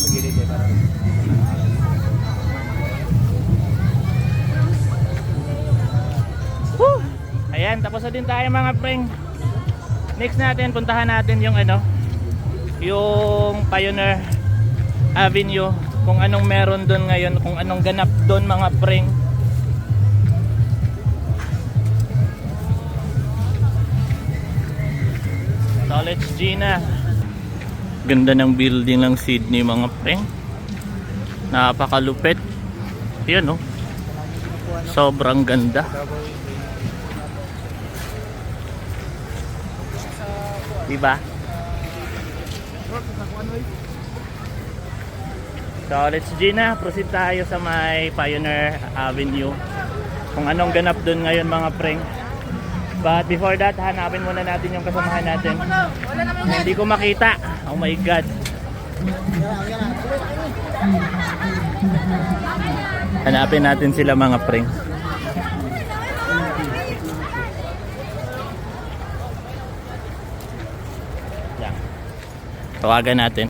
sa gilid eh. Para... Woo! Ayan, tapos na din tayo mga preng. Next natin, puntahan natin yung ano, yung Pioneer Avenue. Kung anong meron doon ngayon, kung anong ganap doon mga preng. College Gina. Ganda ng building ng Sydney mga preng. Napakalupit. Yan oh. Sobrang ganda. Diba? So let's Gina, proceed tayo sa may Pioneer Avenue. Kung anong ganap doon ngayon mga preng. But before that, hanapin muna natin yung kasamahan natin. Hindi ko makita. Oh my God. Hanapin natin sila mga preng. Yan. Tawagan natin.